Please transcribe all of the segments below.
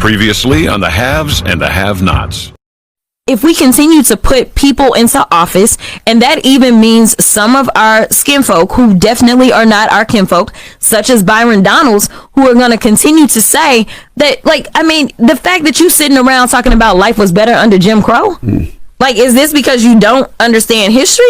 Previously on the haves and the have-nots. If we continue to put people into office, and that even means some of our skinfolk who definitely are not our kinfolk, such as Byron Donalds, who are going to continue to say that, the fact that you sitting around talking about life was better under Jim Crow, is this because you don't understand history?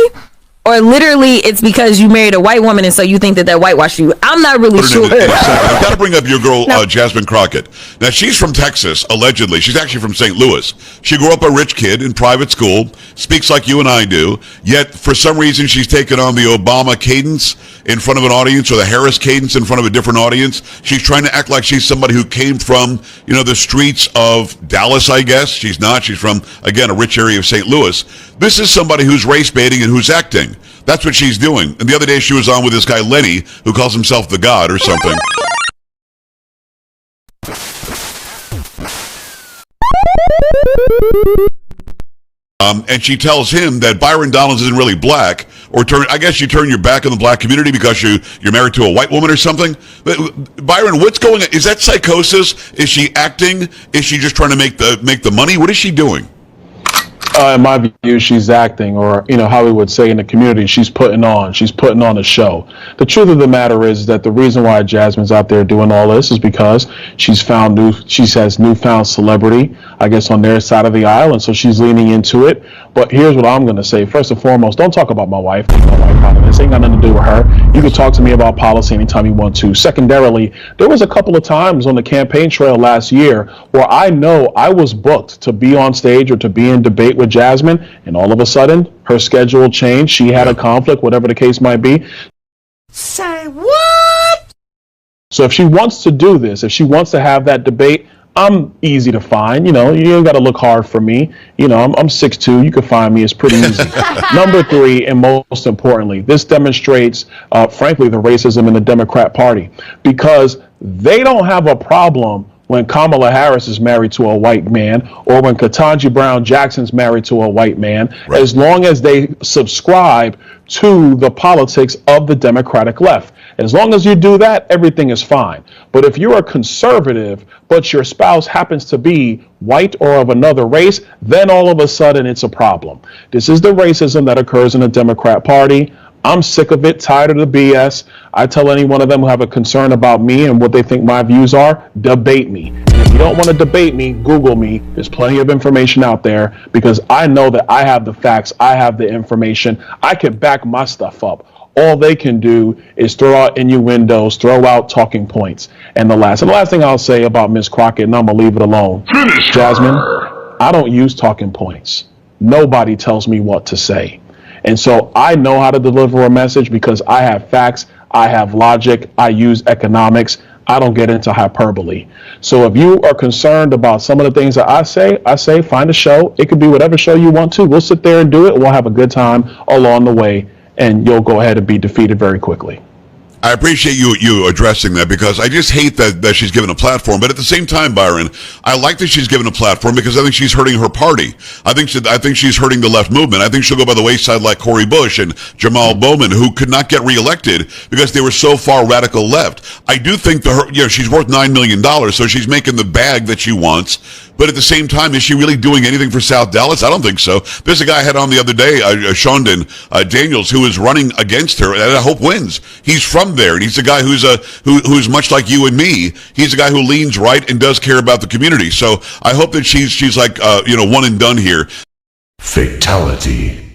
Or literally, it's because you married a white woman, and so you think that whitewashed you. I'm not really sure. I've got to bring up your girl, Jasmine Crockett. Now, she's from Texas, allegedly. She's actually from St. Louis. She grew up a rich kid in private school, speaks like you and I do, yet for some reason she's taken on the Obama cadence in front of an audience, or the Harris cadence in front of a different audience. She's trying to act like she's somebody who came from, the streets of Dallas, I guess. She's not. She's from, again, a rich area of St. Louis. This is somebody who's race baiting and who's acting. That's what she's doing. And the other day she was on with this guy, Lenny, who calls himself the God or something. And she tells him that Byron Donalds isn't really black, or I guess you turn your back on the black community because you're married to a white woman or something. But Byron, what's going on? Is that psychosis? Is she acting? Is she just trying to make the money? What is she doing? In my view, she's acting, or, how we would say in the community, she's putting on a show. The truth of the matter is that the reason why Jasmine's out there doing all this is because she has newfound celebrity, I guess, on their side of the aisle, and so she's leaning into it. But here's what I'm going to say. First and foremost, don't talk about my wife. This ain't got nothing to do with her. You can talk to me about policy anytime you want to. Secondarily, there was a couple of times on the campaign trail last year where I know I was booked to be on stage or to be in debate with Jasmine, and all of a sudden her schedule changed. She had a conflict, whatever the case might be. Say what? So if she wants to do this, if she wants to have that debate, I'm easy to find. You ain't got to look hard for me. I'm 6'2". You can find me. It's pretty easy. Number three, and most importantly, this demonstrates, frankly, the racism in the Democrat Party, because they don't have a problem when Kamala Harris is married to a white man, or when Ketanji Brown Jackson's married to a white man, right, as long as they subscribe to the politics of the Democratic left. As long as you do that, everything is fine. But if you're a conservative, but your spouse happens to be white or of another race, then all of a sudden it's a problem. This is the racism that occurs in the Democrat Party. I'm sick of it, tired of the BS. I tell any one of them who have a concern about me and what they think my views are, debate me. And if you don't want to debate me, Google me. There's plenty of information out there, because I know that I have the facts, I have the information, I can back my stuff up. All they can do is throw out innuendos, throw out talking points. And the last thing I'll say about Ms. Crockett, and I'm going to leave it alone. Jasmine, I don't use talking points. Nobody tells me what to say. And so I know how to deliver a message because I have facts, I have logic, I use economics, I don't get into hyperbole. So if you are concerned about some of the things that I say find a show. It could be whatever show you want to. We'll sit there and do it. We'll have a good time along the way, and you'll go ahead and be defeated very quickly. I appreciate you addressing that, because I just hate that she's given a platform. But at the same time, Byron, I like that she's given a platform, because I think she's hurting her party. I think she's hurting the left movement. I think she'll go by the wayside like Cori Bush and Jamal Bowman, who could not get reelected because they were so far radical left. I do think she's worth $9 million, so she's making the bag that she wants. But at the same time, is she really doing anything for South Dallas? I don't think so. There's a guy I had on the other day, Shondon Daniels, who is running against her, and I hope wins. He's from there, and he's a guy who's much like you and me. He's a guy who leans right and does care about the community. So I hope that she's like one and done here. Fatality.